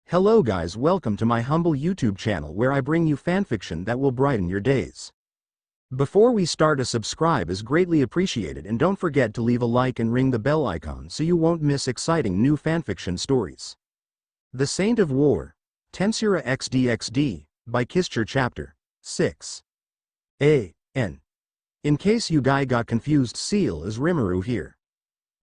Hello guys, welcome to my humble YouTube channel where I bring you fanfiction that will brighten your days. Before we start, a subscribe is greatly appreciated, and don't forget to leave a like and ring the bell icon so you won't miss exciting new fanfiction stories. The Saint of War, Tensura x DxD, by Kischur Chapter 6. A.N. In case you guy got confused, Seal is Rimuru here.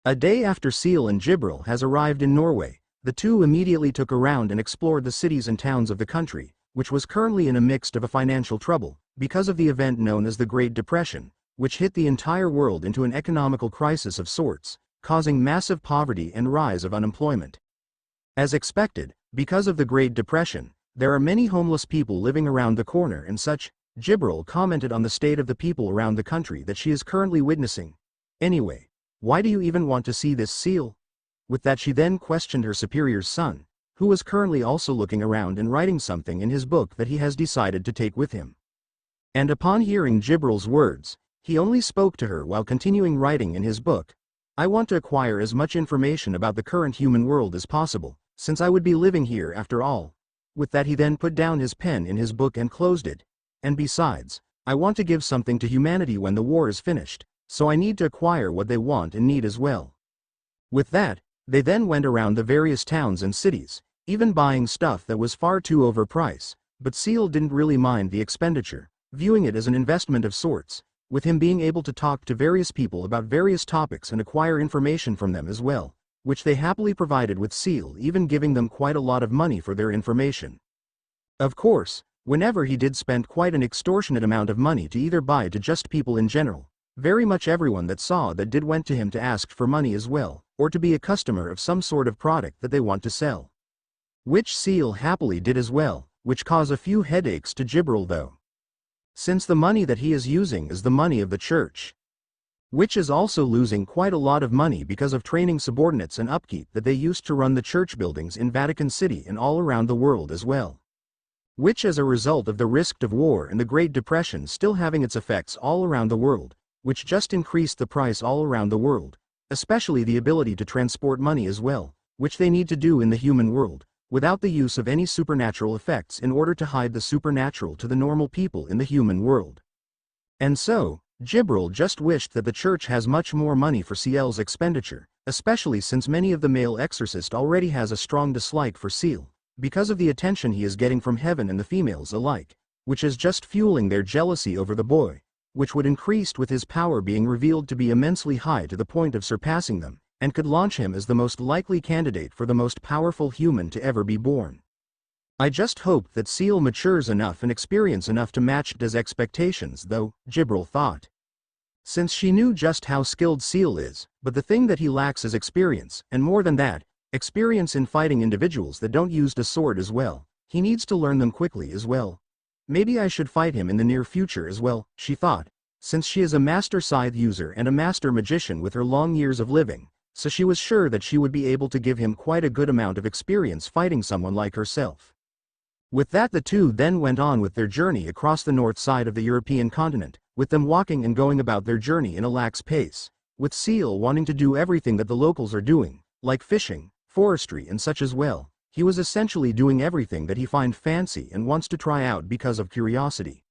A day after Seal and Gibril has arrived in Norway, the two immediately took around and explored the cities and towns of the country, which was currently in a mix of a financial trouble, because of the event known as the Great Depression, which hit the entire world into an economical crisis of sorts, causing massive poverty and rise of unemployment. As expected, because of the Great Depression, there are many homeless people living around the corner and such. Gibril commented on the state of the people around the country that she is currently witnessing. Anyway, why do you even want to see this, Seal? With that, she then questioned her superior's son, who was currently also looking around and writing something in his book that he has decided to take with him. And upon hearing Gibril's words, he only spoke to her while continuing writing in his book. I want to acquire as much information about the current human world as possible, since I would be living here after all. With that, he then put down his pen in his book and closed it. And besides, I want to give something to humanity when the war is finished, so I need to acquire what they want and need as well. With that, they then went around the various towns and cities, even buying stuff that was far too overpriced, but Seal didn't really mind the expenditure, viewing it as an investment of sorts, with him being able to talk to various people about various topics and acquire information from them as well, which they happily provided, with Seal even giving them quite a lot of money for their information. Of course, whenever he did spend quite an extortionate amount of money to either buy to just people in general, very much everyone that saw that did went to him to ask for money as well, or to be a customer of some sort of product that they want to sell. Which Seal happily did as well, which caused a few headaches to Gibril though. Since the money that he is using is the money of the church, which is also losing quite a lot of money because of training subordinates and upkeep that they used to run the church buildings in Vatican City and all around the world as well. Which, as a result of the risk of war and the Great Depression still having its effects all around the world, which just increased the price all around the world, especially the ability to transport money as well, which they need to do in the human world, without the use of any supernatural effects in order to hide the supernatural to the normal people in the human world. And so, Gibril just wished that the church has much more money for Seal's expenditure, especially since many of the male exorcists already has a strong dislike for Seal, because of the attention he is getting from heaven and the females alike, which is just fueling their jealousy over the boy, which would increase with his power being revealed to be immensely high to the point of surpassing them, and could launch him as the most likely candidate for the most powerful human to ever be born. I just hope that Seal matures enough and experience enough to match his expectations though, Gibril thought. Since she knew just how skilled Seal is, but the thing that he lacks is experience, and more than that, experience in fighting individuals that don't use the sword as well. He needs to learn them quickly as well. Maybe I should fight him in the near future as well, she thought, since she is a master scythe user and a master magician with her long years of living, so she was sure that she would be able to give him quite a good amount of experience fighting someone like herself. With that, the two then went on with their journey across the north side of the European continent, with them walking and going about their journey in a lax pace, with Seal wanting to do everything that the locals are doing, like fishing, forestry and such as well. He was essentially doing everything that he finds fancy and wants to try out because of curiosity.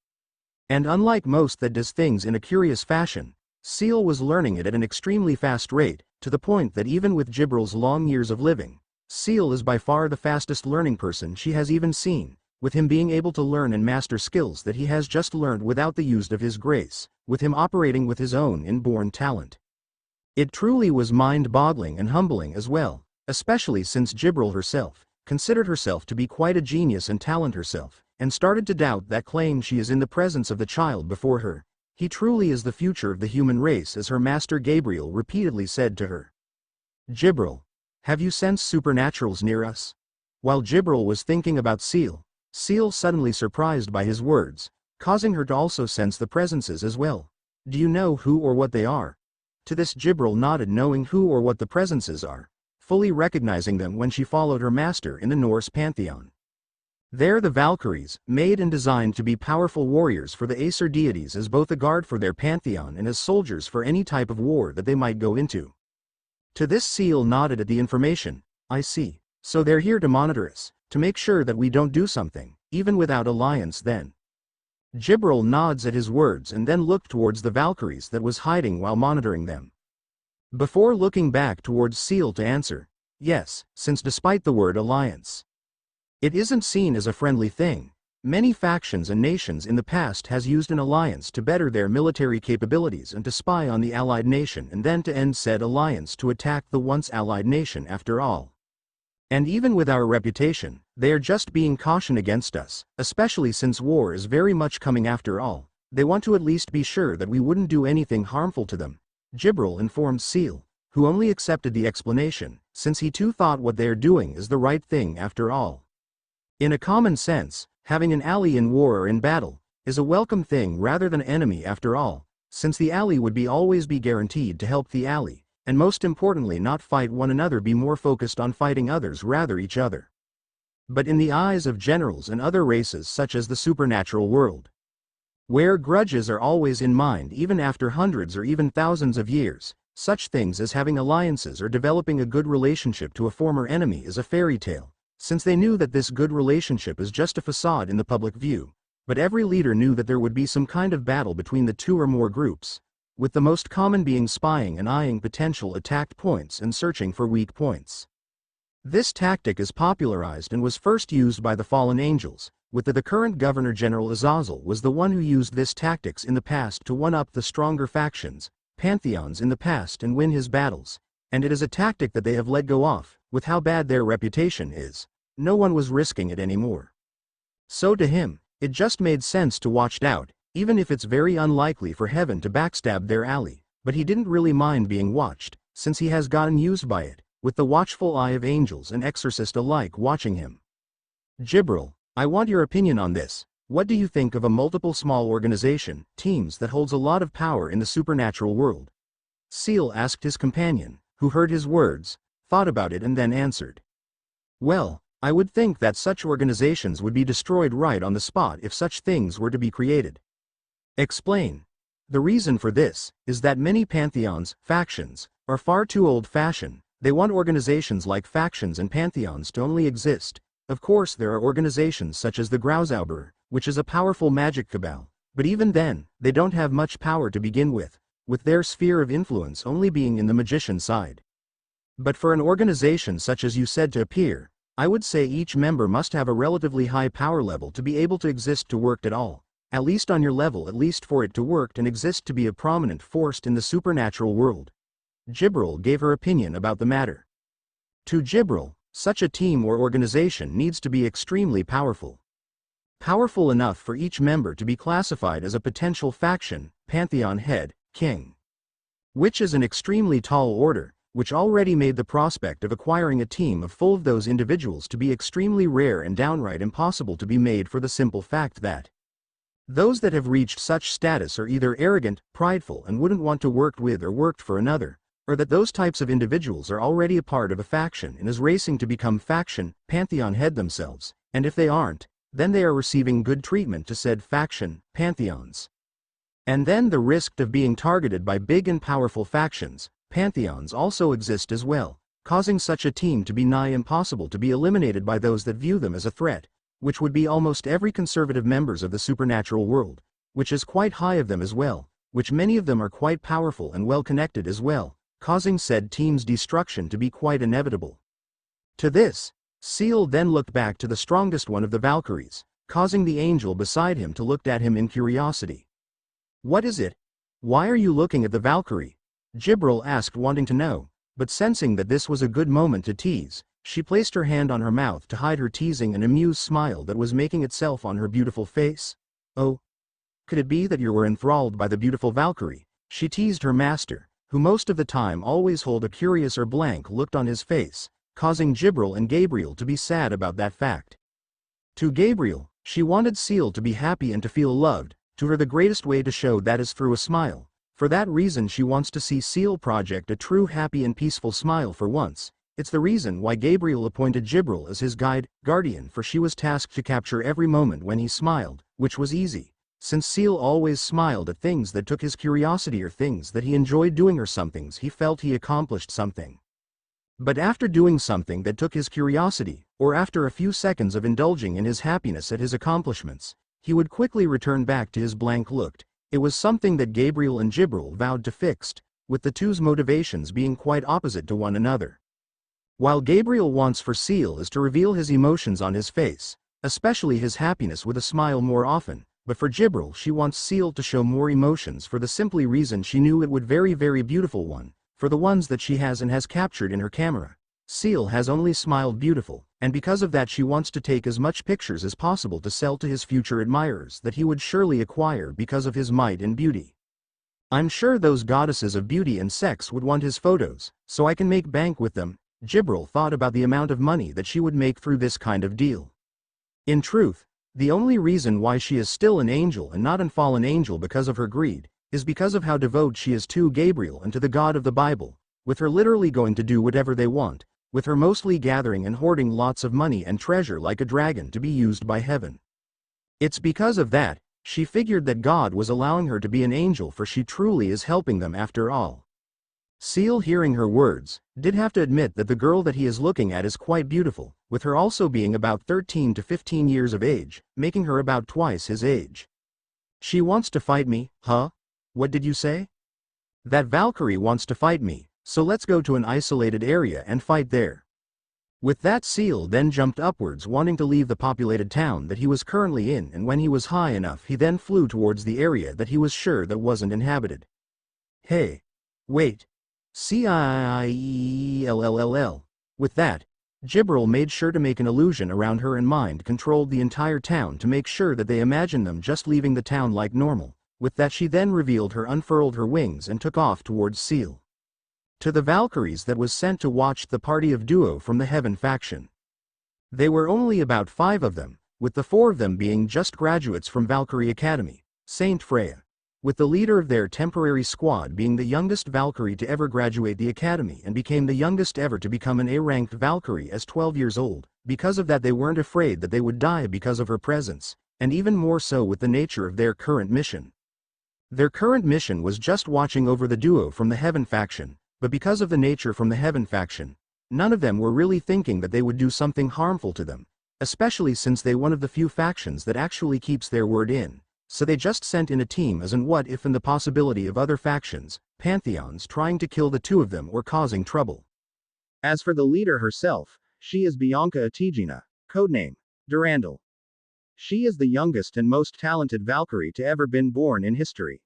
And unlike most that does things in a curious fashion, Seal was learning it at an extremely fast rate, to the point that even with Gibril's long years of living, Seal is by far the fastest learning person she has even seen, with him being able to learn and master skills that he has just learned without the use of his grace, with him operating with his own inborn talent. It truly was mind-boggling and humbling as well, especially since Gibril herself considered herself to be quite a genius and talent herself, and started to doubt that claim she is in the presence of the child before her. He truly is the future of the human race, as her master Gabriel repeatedly said to her. Gibril, have you sensed supernaturals near us? While Gibril was thinking about Seal, Seal suddenly surprised by his words, causing her to also sense the presences as well. Do you know who or what they are? To this Gibril nodded, knowing who or what the presences are, fully recognizing them when she followed her master in the Norse pantheon. They're the Valkyries, made and designed to be powerful warriors for the Aesir deities, as both a guard for their pantheon and as soldiers for any type of war that they might go into. To this Seal nodded at the information. I see. So they're here to monitor us, to make sure that we don't do something, even without alliance then. Jibril nods at his words and then looked towards the Valkyries that was hiding while monitoring them. Before looking back towards Seal to answer, yes, since despite the word alliance, it isn't seen as a friendly thing. Many factions and nations in the past has used an alliance to better their military capabilities and to spy on the allied nation and then to end said alliance to attack the once allied nation after all. And even with our reputation, they are just being caution against us, especially since war is very much coming after all. They want to at least be sure that we wouldn't do anything harmful to them. Jibril informed Seal, who only accepted the explanation, since he too thought what they are doing is the right thing after all. In a common sense, having an ally in war or in battle is a welcome thing rather than enemy after all, since the ally would always be guaranteed to help the ally, and most importantly not fight one another, be more focused on fighting others rather each other. But in the eyes of generals and other races such as the supernatural world, where grudges are always in mind even after hundreds or even thousands of years, such things as having alliances or developing a good relationship to a former enemy is a fairy tale, since they knew that this good relationship is just a facade in the public view. But every leader knew that there would be some kind of battle between the two or more groups, with the most common being spying and eyeing potential attack points and searching for weak points. This tactic is popularized and was first used by the fallen angels, with the current Governor General Azazel was the one who used this tactics in the past to one-up the stronger factions, pantheons in the past and win his battles, and it is a tactic that they have let go of. With how bad their reputation is, no one was risking it anymore. So to him, it just made sense to watch out, even if it's very unlikely for heaven to backstab their ally, but he didn't really mind being watched, since he has gotten used by it, with the watchful eye of angels and exorcist alike watching him. Jibril, I want your opinion on this. What do you think of a multiple small organization, teams that holds a lot of power in the supernatural world? Seal asked his companion, who heard his words, thought about it and then answered. Well, I would think that such organizations would be destroyed right on the spot if such things were to be created. Explain. The reason for this is that many pantheons, factions, are far too old-fashioned. They want organizations like factions and pantheons to only exist. Of course there are organizations such as the Grauzauber, which is a powerful magic cabal, but even then, they don't have much power to begin with their sphere of influence only being in the magician side. But for an organization such as you said to appear, I would say each member must have a relatively high power level to be able to exist to work at all, at least on your level, at least for it to work and exist to be a prominent force in the supernatural world. Jibril gave her opinion about the matter. To Jibril, such a team or organization needs to be extremely powerful. Powerful enough for each member to be classified as a potential faction, pantheon head, king. Which is an extremely tall order, which already made the prospect of acquiring a team full of those individuals to be extremely rare and downright impossible to be made, for the simple fact that those that have reached such status are either arrogant, prideful and wouldn't want to work with or worked for another, or that those types of individuals are already a part of a faction and is racing to become faction, pantheon head themselves, and if they aren't, then they are receiving good treatment to said faction, pantheons. And then the risk of being targeted by big and powerful factions, pantheons also exist as well, causing such a team to be nigh impossible to be eliminated by those that view them as a threat, which would be almost every conservative members of the supernatural world, which is quite high of them as well, which many of them are quite powerful and well connected as well, causing said team's destruction to be quite inevitable. To this, Seal then looked back to the strongest one of the Valkyries, causing the angel beside him to look at him in curiosity. What is it? Why are you looking at the Valkyrie? Jibril asked, wanting to know, but sensing that this was a good moment to tease, she placed her hand on her mouth to hide her teasing and amused smile that was making itself on her beautiful face. Oh, could it be that you were enthralled by the beautiful Valkyrie? She teased her master, who most of the time always hold a curious or blank look on his face, causing Jibril and Gabriel to be sad about that fact. To Gabriel, she wanted Seal to be happy and to feel loved. To her the greatest way to show that is through a smile. For that reason she wants to see Seal project a true happy and peaceful smile for once. It's the reason why Gabriel appointed Jibril as his guide, guardian, for she was tasked to capture every moment when he smiled, which was easy, since Seal always smiled at things that took his curiosity or things that he enjoyed doing or somethings he felt he accomplished something. But after doing something that took his curiosity, or after a few seconds of indulging in his happiness at his accomplishments, he would quickly return back to his blank look. It was something that Gabriel and Jibril vowed to fix, with the two's motivations being quite opposite to one another. While Gabriel wants for Seal is to reveal his emotions on his face, especially his happiness with a smile more often, but for Jibril she wants Seal to show more emotions for the simply reason she knew it would very beautiful one, for the ones that she has and has captured in her camera. Seal has only smiled beautiful, and because of that she wants to take as much pictures as possible to sell to his future admirers that he would surely acquire because of his might and beauty. I'm sure those goddesses of beauty and sex would want his photos, so I can make bank with them. Jibril thought about the amount of money that she would make through this kind of deal. In truth, the only reason why she is still an angel and not a fallen angel because of her greed, is because of how devoted she is to Gabriel and to the God of the Bible, with her literally going to do whatever they want, with her mostly gathering and hoarding lots of money and treasure like a dragon to be used by heaven. It's because of that, she figured that God was allowing her to be an angel, for she truly is helping them after all. Seal, hearing her words, did have to admit that the girl that he is looking at is quite beautiful, with her also being about 13 to 15 years of age, making her about twice his age. She wants to fight me, huh? What did you say? That Valkyrie wants to fight me, so let's go to an isolated area and fight there. With that, Seal then jumped upwards, wanting to leave the populated town that he was currently in, and when he was high enough he then flew towards the area that he was sure that wasn't inhabited. Hey! Wait! Ciellll. With that, Jibril made sure to make an illusion around her and mind-controlled the entire town to make sure that they imagine them just leaving the town like normal. With that she then revealed her, unfurled her wings and took off towards Seal. To the Valkyries that was sent to watch the party of duo from the Heaven faction. They were only about 5 of them, with the 4 of them being just graduates from Valkyrie Academy, Saint Freya, with the leader of their temporary squad being the youngest Valkyrie to ever graduate the academy and became the youngest ever to become an A-ranked Valkyrie as 12 years old. Because of that they weren't afraid that they would die because of her presence, and even more so with the nature of their current mission. Their current mission was just watching over the duo from the Heaven faction. But because of the nature from the Heaven faction, none of them were really thinking that they would do something harmful to them, especially since they one of the few factions that actually keeps their word in, so they just sent in a team as in what if and the possibility of other factions, pantheons trying to kill the 2 of them or causing trouble. As for the leader herself, she is Bianca Atigina, codename Durandal. She is the youngest and most talented Valkyrie to ever been born in history.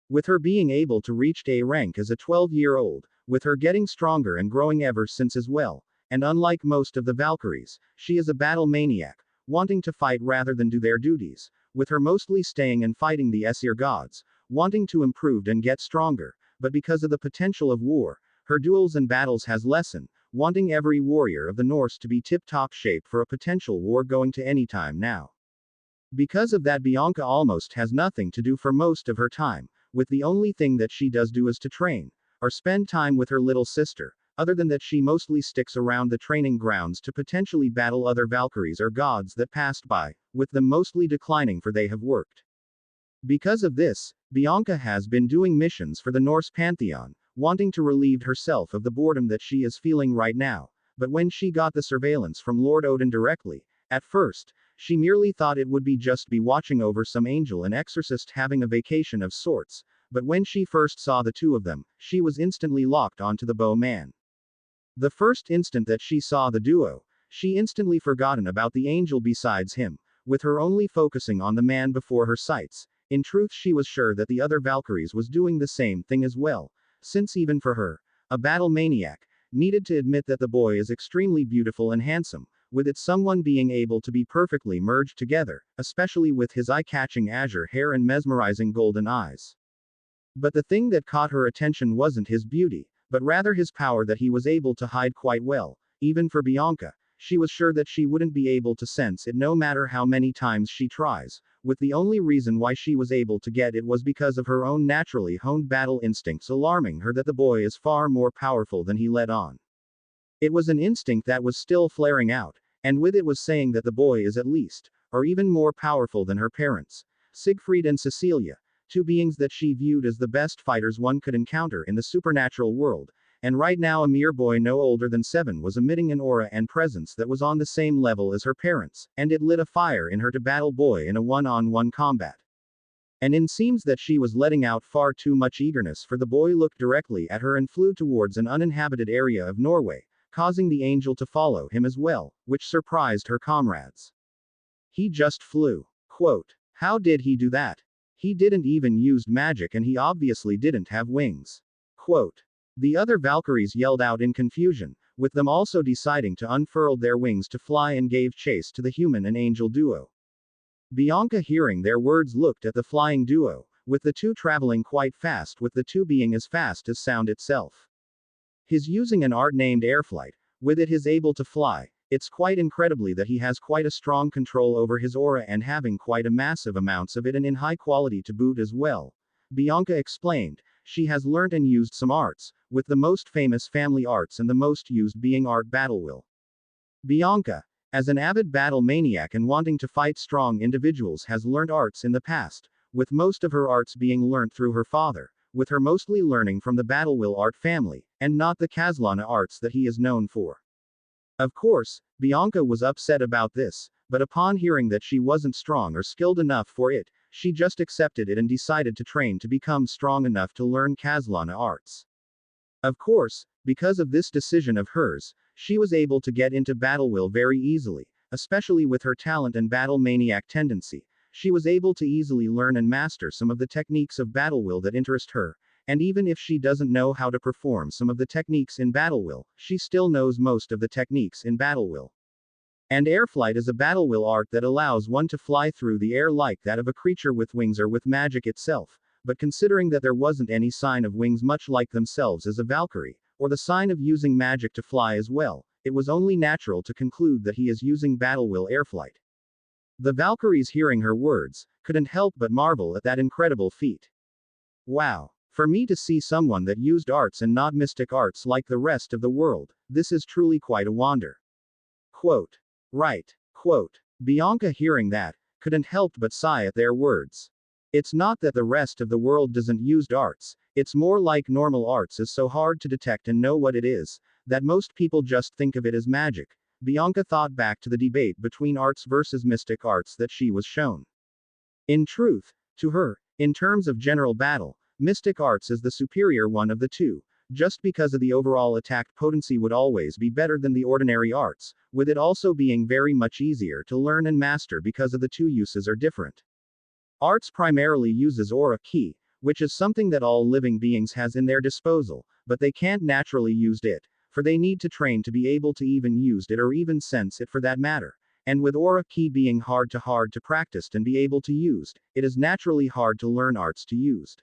With her being able to reach A rank as a 12-year-old, with her getting stronger and growing ever since as well, and unlike most of the Valkyries, she is a battle maniac, wanting to fight rather than do their duties, with her mostly staying and fighting the Aesir gods, wanting to improve and get stronger, but because of the potential of war, her duels and battles has lessened, wanting every warrior of the Norse to be tip-top shape for a potential war going to any time now. Because of that Bianca almost has nothing to do for most of her time, with the only thing that she does do is to train, or spend time with her little sister. Other than that she mostly sticks around the training grounds to potentially battle other Valkyries or gods that passed by, with them mostly declining for they have worked. Because of this, Bianca has been doing missions for the Norse pantheon, wanting to relieve herself of the boredom that she is feeling right now, but when she got the surveillance from Lord Odin directly, at first, she merely thought it would be just be watching over some angel and exorcist having a vacation of sorts, but when she first saw the 2 of them, she was instantly locked onto the bow man. The first instant that she saw the duo, she instantly forgotten about the angel besides him, with her only focusing on the man before her sights. In truth she was sure that the other Valkyries was doing the same thing as well, since even for her, a battle maniac, needed to admit that the boy is extremely beautiful and handsome, with it someone being able to be perfectly merged together, especially with his eye-catching azure hair and mesmerizing golden eyes. But the thing that caught her attention wasn't his beauty, but rather his power that he was able to hide quite well. Even for Bianca, she was sure that she wouldn't be able to sense it no matter how many times she tries, with the only reason why she was able to get it was because of her own naturally honed battle instincts alarming her that the boy is far more powerful than he let on. It was an instinct that was still flaring out, and with it was saying that the boy is at least, or even more powerful than her parents, Siegfried and Cecilia, 2 beings that she viewed as the best fighters one could encounter in the supernatural world, and right now a mere boy no older than 7 was emitting an aura and presence that was on the same level as her parents, and it lit a fire in her to battle boy in a one-on-one combat. And it seems that she was letting out far too much eagerness, for the boy looked directly at her and flew towards an uninhabited area of Norway, causing the angel to follow him as well, which surprised her comrades. He just flew. Quote, how did he do that? He didn't even use magic and he obviously didn't have wings. Quote. The other Valkyries yelled out in confusion, with them also deciding to unfurl their wings to fly and gave chase to the human and angel duo. Bianca, hearing their words, looked at the flying duo, with the two traveling quite fast, with the two being as fast as sound itself. He's using an art named airflight. With it he's able to fly. It's quite incredibly that he has quite a strong control over his aura and having quite a massive amounts of it and in high quality to boot as well. Bianca explained. She has learnt and used some arts, with the most famous family arts and the most used being art battle will. Bianca, as an avid battle maniac and wanting to fight strong individuals, has learnt arts in the past, with most of her arts being learnt through her father, with her mostly learning from the battle will art family, and not the Kazlana arts that he is known for. Of course, Bianca was upset about this, but upon hearing that she wasn't strong or skilled enough for it, she just accepted it and decided to train to become strong enough to learn Kazlana arts. Of course, because of this decision of hers, she was able to get into battle will very easily, especially with her talent and battle maniac tendency. She was able to easily learn and master some of the techniques of battle will that interest her, and even if she doesn't know how to perform some of the techniques in battle will, she still knows most of the techniques in battle will. And airflight is a battle will art that allows one to fly through the air like that of a creature with wings or with magic itself, but considering that there wasn't any sign of wings much like themselves as a Valkyrie, or the sign of using magic to fly as well, it was only natural to conclude that he is using battle will airflight. The Valkyries, hearing her words, couldn't help but marvel at that incredible feat. Wow. For me to see someone that used arts and not mystic arts like the rest of the world, this is truly quite a wonder. Quote. Right. Quote. Bianca, hearing that, couldn't help but sigh at their words. It's not that the rest of the world doesn't use arts, it's more like normal arts is so hard to detect and know what it is, that most people just think of it as magic. Bianca thought back to the debate between arts versus mystic arts that she was shown. In truth, to her, in terms of general battle, mystic arts is the superior one of the two, just because of the overall attack potency would always be better than the ordinary arts, with it also being very much easier to learn and master because of the two uses are different. Arts primarily uses aura ki, which is something that all living beings has in their disposal, but they can't naturally use it, for they need to train to be able to even use it or even sense it for that matter. And with aura ki being hard to practice and be able to used, it is naturally hard to learn arts to used.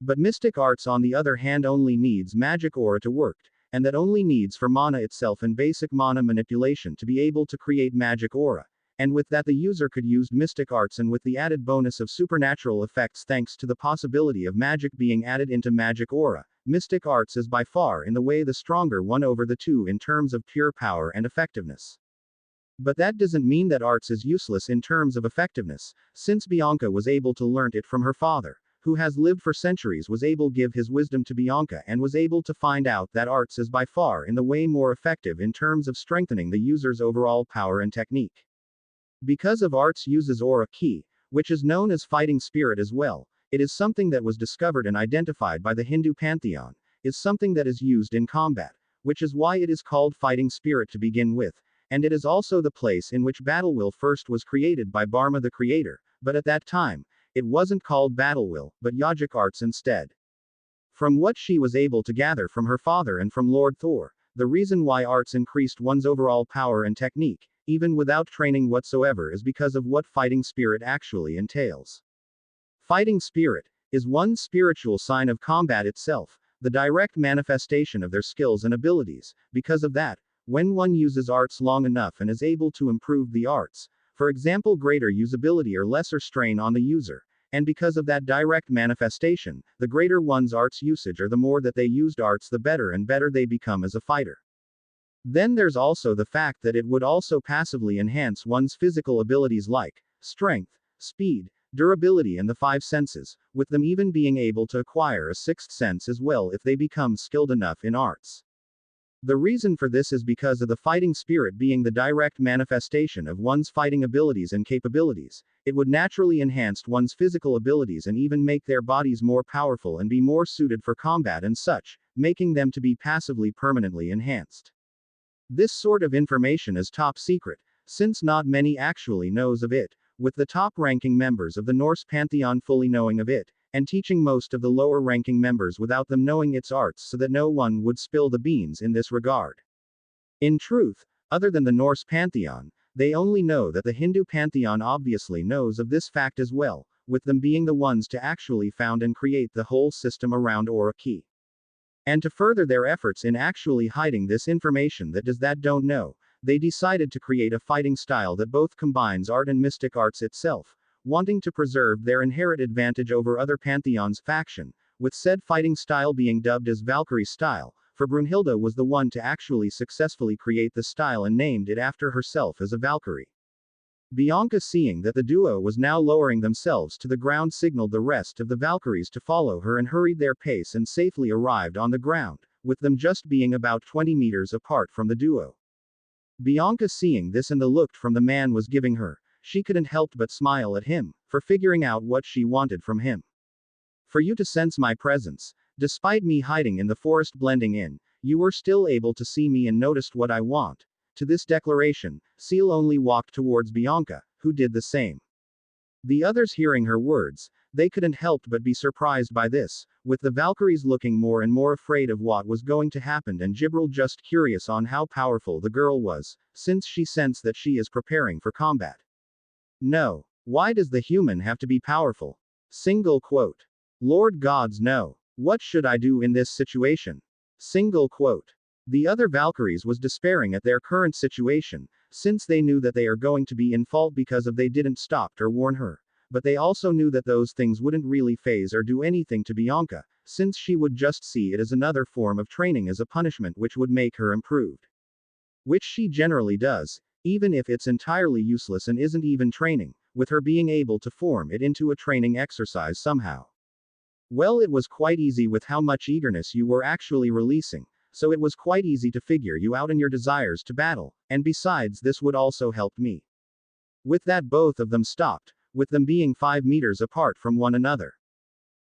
But mystic arts on the other hand only needs magic aura to work, and that only needs for mana itself and basic mana manipulation to be able to create magic aura, and with that the user could use mystic arts and with the added bonus of supernatural effects thanks to the possibility of magic being added into magic aura. Mystic arts is by far in the way the stronger one over the two in terms of pure power and effectiveness. But that doesn't mean that arts is useless in terms of effectiveness, since Bianca was able to learn it from her father, who has lived for centuries, was able to give his wisdom to Bianca and was able to find out that arts is by far in the way more effective in terms of strengthening the user's overall power and technique. Because of arts uses aura ki, which is known as fighting spirit as well, it is something that was discovered and identified by the Hindu pantheon, is something that is used in combat, which is why it is called fighting spirit to begin with, and it is also the place in which battle will first was created by Brahma the creator, but at that time, it wasn't called battle will, but yogic arts instead. From what she was able to gather from her father and from Lord Thor, the reason why arts increased one's overall power and technique, even without training whatsoever, is because of what fighting spirit actually entails. Fighting spirit is one's spiritual sign of combat itself, the direct manifestation of their skills and abilities. Because of that, when one uses arts long enough and is able to improve the arts, for example greater usability or lesser strain on the user, and because of that direct manifestation, the greater one's arts usage or the more that they used arts the better and better they become as a fighter. Then there's also the fact that it would also passively enhance one's physical abilities like strength, speed, durability and the five senses, with them even being able to acquire a sixth sense as well if they become skilled enough in arts. The reason for this is because of the fighting spirit being the direct manifestation of one's fighting abilities and capabilities. It would naturally enhance one's physical abilities and even make their bodies more powerful and be more suited for combat and such, making them to be passively permanently enhanced. This sort of information is top secret, since not many actually knows of it, with the top-ranking members of the Norse pantheon fully knowing of it, and teaching most of the lower-ranking members without them knowing its arts so that no one would spill the beans in this regard. In truth, other than the Norse pantheon, they only know that the Hindu pantheon obviously knows of this fact as well, with them being the ones to actually found and create the whole system around Aura Key. And to further their efforts in actually hiding this information that don't know, they decided to create a fighting style that both combines art and mystic arts itself, wanting to preserve their inherent advantage over other pantheons' faction, with said fighting style being dubbed as Valkyrie style, for Brunhilde was the one to actually successfully create the style and named it after herself as a Valkyrie. Bianca, seeing that the duo was now lowering themselves to the ground, signaled the rest of the Valkyries to follow her and hurried their pace and safely arrived on the ground, with them just being about 20 meters apart from the duo. Bianca, seeing this and the look from the man was giving her, she couldn't help but smile at him, for figuring out what she wanted from him. For you to sense my presence, despite me hiding in the forest blending in, you were still able to see me and noticed what I want. To this declaration, Seal only walked towards Bianca, who did the same. The others hearing her words, they couldn't help but be surprised by this, with the Valkyries looking more and more afraid of what was going to happen and Jibril just curious on how powerful the girl was, since she sensed that she is preparing for combat. No. Why does the human have to be powerful? Single quote. Lord gods no. What should I do in this situation? Single quote. The other Valkyries was despairing at their current situation, since they knew that they are going to be in fault because of they didn't stop or warn her. But they also knew that those things wouldn't really phase or do anything to Bianca, since she would just see it as another form of training as a punishment which would make her improved. Which she generally does, even if it's entirely useless and isn't even training, with her being able to form it into a training exercise somehow. Well, it was quite easy with how much eagerness you were actually releasing, so it was quite easy to figure you out and your desires to battle, and besides this would also help me. With that both of them stopped, with them being 5 meters apart from one another.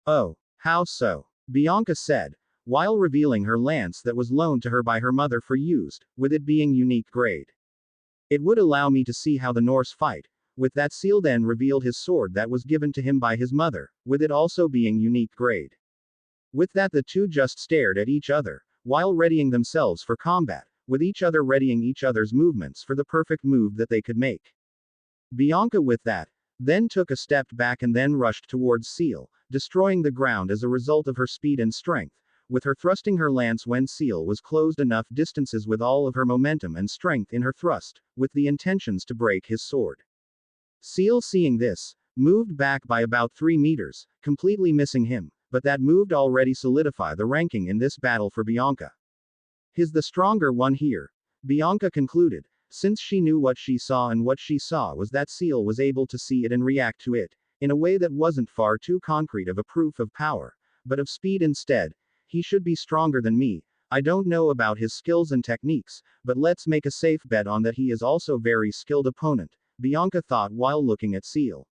Oh, how so? Bianca said, while revealing her lance that was loaned to her by her mother for use, with it being unique grade. It would allow me to see how the Norse fight. With that, Seal then revealed his sword that was given to him by his mother, with it also being unique grade. With that, the two just stared at each other, while readying themselves for combat, with each other readying each other's movements for the perfect move that they could make. Bianca with that, then took a step back and then rushed towards Seal, destroying the ground as a result of her speed and strength, with her thrusting her lance when Seal was closed enough distances with all of her momentum and strength in her thrust, with the intentions to break his sword. Seal, seeing this, moved back by about 3 meters, completely missing him, but that moved already solidify the ranking in this battle for Bianca. He's the stronger one here, Bianca concluded, since she knew what she saw, and what she saw was that Seal was able to see it and react to it, in a way that wasn't far too concrete of a proof of power, but of speed instead. He should be stronger than me. I don't know about his skills and techniques, but let's make a safe bet on that he is also very skilled opponent, Bianca thought while looking at Seal.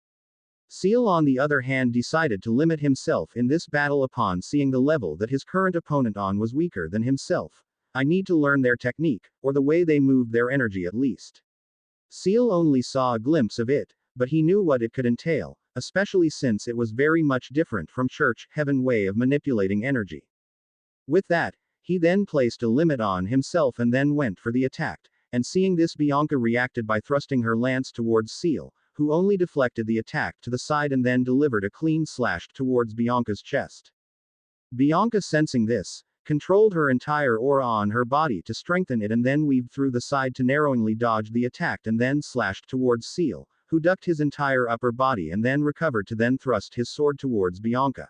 Seal on the other hand decided to limit himself in this battle upon seeing the level that his current opponent on was weaker than himself. I need to learn their technique, or the way they moved their energy at least. Seal only saw a glimpse of it, but he knew what it could entail, especially since it was very much different from Church Heaven way of manipulating energy. With that, he then placed a limit on himself and then went for the attack, and seeing this, Bianca reacted by thrusting her lance towards Seal, who only deflected the attack to the side and then delivered a clean slash towards Bianca's chest. Bianca, sensing this, controlled her entire aura on her body to strengthen it and then weaved through the side to narrowly dodge the attack and then slashed towards Seal, who ducked his entire upper body and then recovered to then thrust his sword towards Bianca.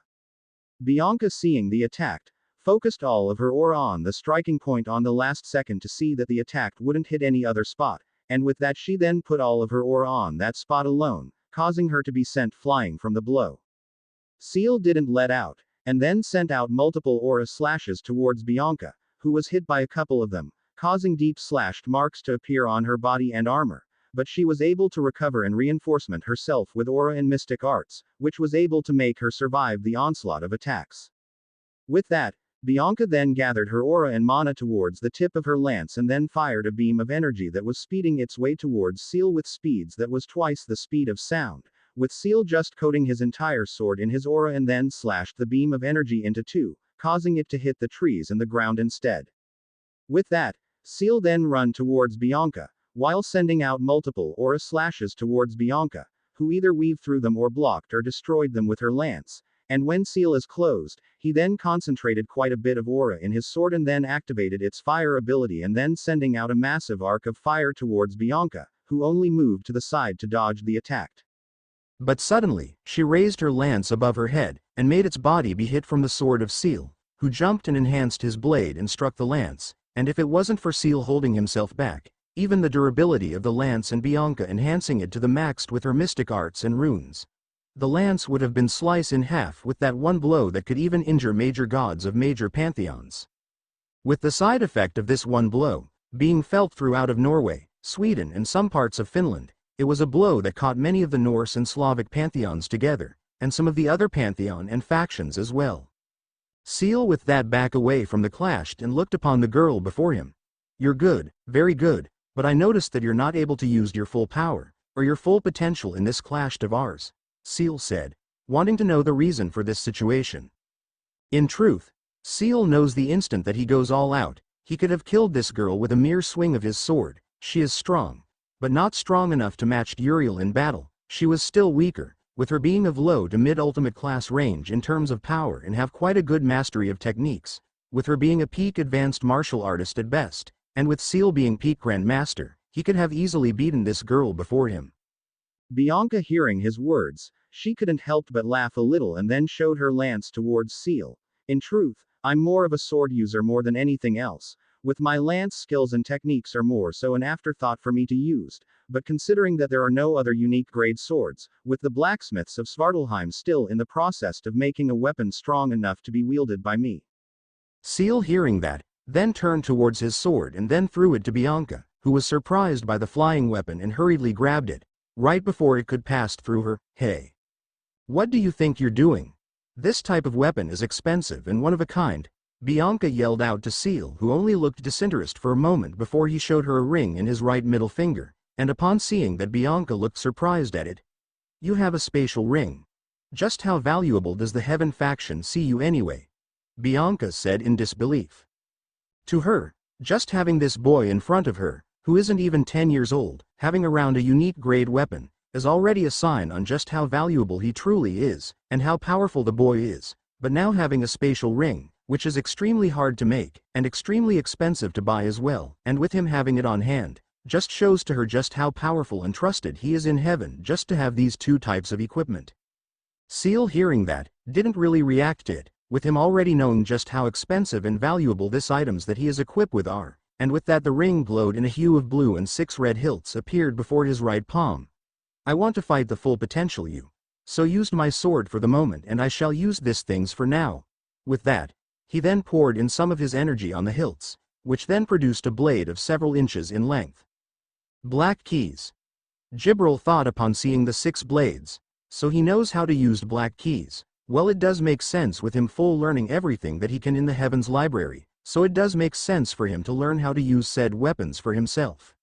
Bianca, seeing the attack, focused all of her aura on the striking point on the last second to see that the attack wouldn't hit any other spot, and with that she then put all of her aura on that spot alone, causing her to be sent flying from the blow. Seal didn't let out, and then sent out multiple aura slashes towards Bianca, who was hit by a couple of them, causing deep slashed marks to appear on her body and armor, but she was able to recover and reinforcement herself with aura and mystic arts, which was able to make her survive the onslaught of attacks. With that, Bianca then gathered her aura and mana towards the tip of her lance and then fired a beam of energy that was speeding its way towards Seal with speeds that was twice the speed of sound, with Seal just coating his entire sword in his aura and then slashed the beam of energy into two, causing it to hit the trees and the ground instead. With that, Seal then run towards Bianca, while sending out multiple aura slashes towards Bianca, who either weaved through them or blocked or destroyed them with her lance, and when Seal is closed, he then concentrated quite a bit of aura in his sword and then activated its fire ability and then sending out a massive arc of fire towards Bianca, who only moved to the side to dodge the attack. But suddenly, she raised her lance above her head, and made its body be hit from the sword of Seal, who jumped and enhanced his blade and struck the lance, and if it wasn't for Seal holding himself back, even the durability of the lance and Bianca enhancing it to the max with her mystic arts and runes, the lance would have been sliced in half with that one blow that could even injure major gods of major pantheons. With the side effect of this one blow, being felt throughout of Norway, Sweden and some parts of Finland, it was a blow that caught many of the Norse and Slavic pantheons together, and some of the other pantheon and factions as well. Seal with that back away from the clash and looked upon the girl before him. "You're good, very good, but I noticed that you're not able to use your full power, or your full potential in this clash of ours," Seal said, wanting to know the reason for this situation. In truth, Seal knows the instant that he goes all out, he could have killed this girl with a mere swing of his sword. She is strong, but not strong enough to match Uriel in battle. She was still weaker, with her being of low to mid-ultimate class range in terms of power and have quite a good mastery of techniques, with her being a peak advanced martial artist at best, and with Seal being peak grandmaster, he could have easily beaten this girl before him. Bianca hearing his words, she couldn't help but laugh a little and then showed her lance towards Seal. "In truth, I'm more of a sword user more than anything else. With my lance skills and techniques are more so an afterthought for me to use, but considering that there are no other unique grade swords, with the blacksmiths of Svartalheim still in the process of making a weapon strong enough to be wielded by me." Seal hearing that, then turned towards his sword and then threw it to Bianca, who was surprised by the flying weapon and hurriedly grabbed it, right before it could pass through her. "Hey! What do you think you're doing? This type of weapon is expensive and one of a kind," Bianca yelled out to Seal, who only looked disinterested for a moment before he showed her a ring in his right middle finger, and upon seeing that Bianca looked surprised at it. "You have a spatial ring. Just how valuable does the Heaven faction see you anyway?" Bianca said in disbelief. To her, just having this boy in front of her, who isn't even 10 years old, having around a unique grade weapon, is already a sign on just how valuable he truly is, and how powerful the boy is, but now having a spatial ring, which is extremely hard to make, and extremely expensive to buy as well, and with him having it on hand, just shows to her just how powerful and trusted he is in heaven just to have these two types of equipment. Seal hearing that, didn't really react to it, with him already knowing just how expensive and valuable this items that he is equipped with are, and with that the ring glowed in a hue of blue and 6 red hilts appeared before his right palm. "I want to fight the full potential you. So used my sword for the moment and I shall use this things for now." With that, he then poured in some of his energy on the hilts, which then produced a blade of several inches in length. Black keys. Jibril thought upon seeing the 6 blades, so he knows how to use black keys. Well, it does make sense with him full learning everything that he can in the Heavens library, so it does make sense for him to learn how to use said weapons for himself.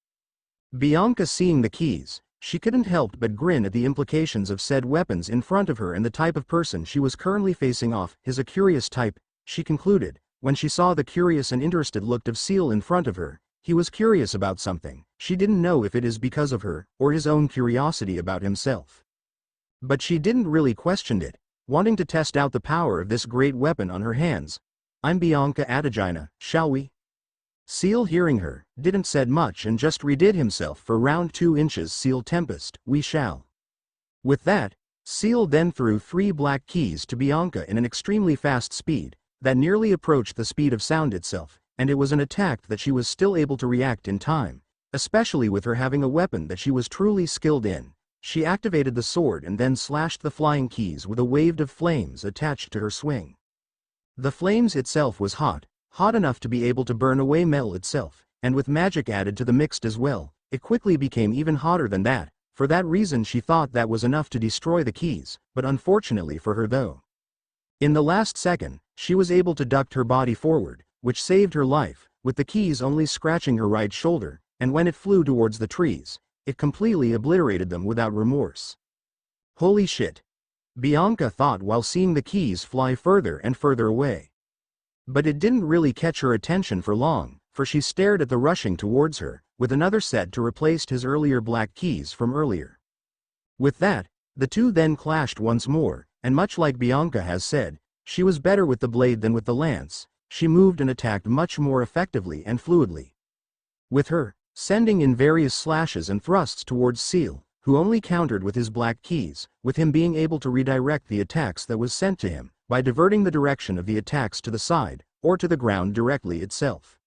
Bianca seeing the keys, she couldn't help but grin at the implications of said weapons in front of her and the type of person she was currently facing off, his a curious type, she concluded, when she saw the curious and interested look of Seal in front of her. He was curious about something, she didn't know if it is because of her, or his own curiosity about himself. But she didn't really question it, wanting to test out the power of this great weapon on her hands. "I'm Bianca Adagina, shall we?" Seal hearing her, didn't said much and just redid himself for round 2 inches Seal Tempest, "We shall." With that, Seal then threw 3 black keys to Bianca in an extremely fast speed, that nearly approached the speed of sound itself, and it was an attack that she was still able to react in time, especially with her having a weapon that she was truly skilled in. She activated the sword and then slashed the flying keys with a wave of flames attached to her swing. The flames itself was hot enough to be able to burn away metal itself, and with magic added to the mixed as well, it quickly became even hotter than that. For that reason she thought that was enough to destroy the keys, but unfortunately for her though, in the last second, she was able to duct her body forward, which saved her life, with the keys only scratching her right shoulder, and when it flew towards the trees, it completely obliterated them without remorse. Holy shit! Bianca thought while seeing the keys fly further and further away. But it didn't really catch her attention for long, for she stared at the rushing towards her, with another set to replace his earlier black keys from earlier. With that, the two then clashed once more, and much like Bianca has said, she was better with the blade than with the lance. She moved and attacked much more effectively and fluidly. With her, sending in various slashes and thrusts towards Seal, who only countered with his black keys, with him being able to redirect the attacks that was sent to him, by diverting the direction of the attacks to the side, or to the ground directly itself.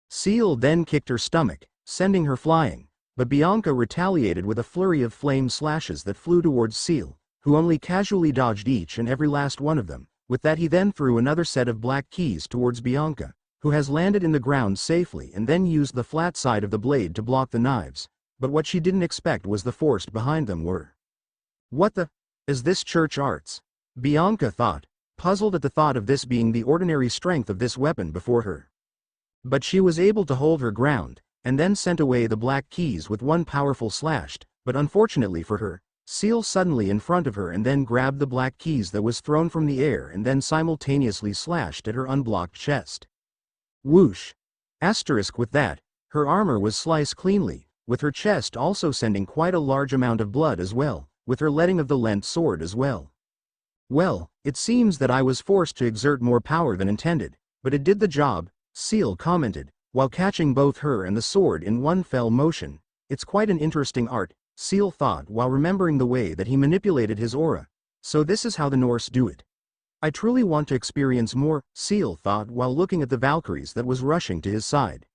Seal then kicked her stomach, sending her flying, but Bianca retaliated with a flurry of flame slashes that flew towards Seal, who only casually dodged each and every last one of them. With that he then threw another set of black keys towards Bianca, who has landed in the ground safely and then used the flat side of the blade to block the knives, but what she didn't expect was the force behind them were. What the is this church arts? Bianca thought, puzzled at the thought of this being the ordinary strength of this weapon before her. But she was able to hold her ground, and then sent away the black keys with one powerful slash, but unfortunately for her, Seal suddenly in front of her and then grabbed the black keys that was thrown from the air and then simultaneously slashed at her unblocked chest. Whoosh! Asterisk with that, her armor was sliced cleanly, with her chest also sending quite a large amount of blood as well, with her letting of the lent sword as well. Well, it seems that I was forced to exert more power than intended, but it did the job, Seal commented, while catching both her and the sword in one fell motion. It's quite an interesting art, Seal thought while remembering the way that he manipulated his aura. So this is how the Norse do it. I truly want to experience more, Seal thought while looking at the Valkyries that was rushing to his side.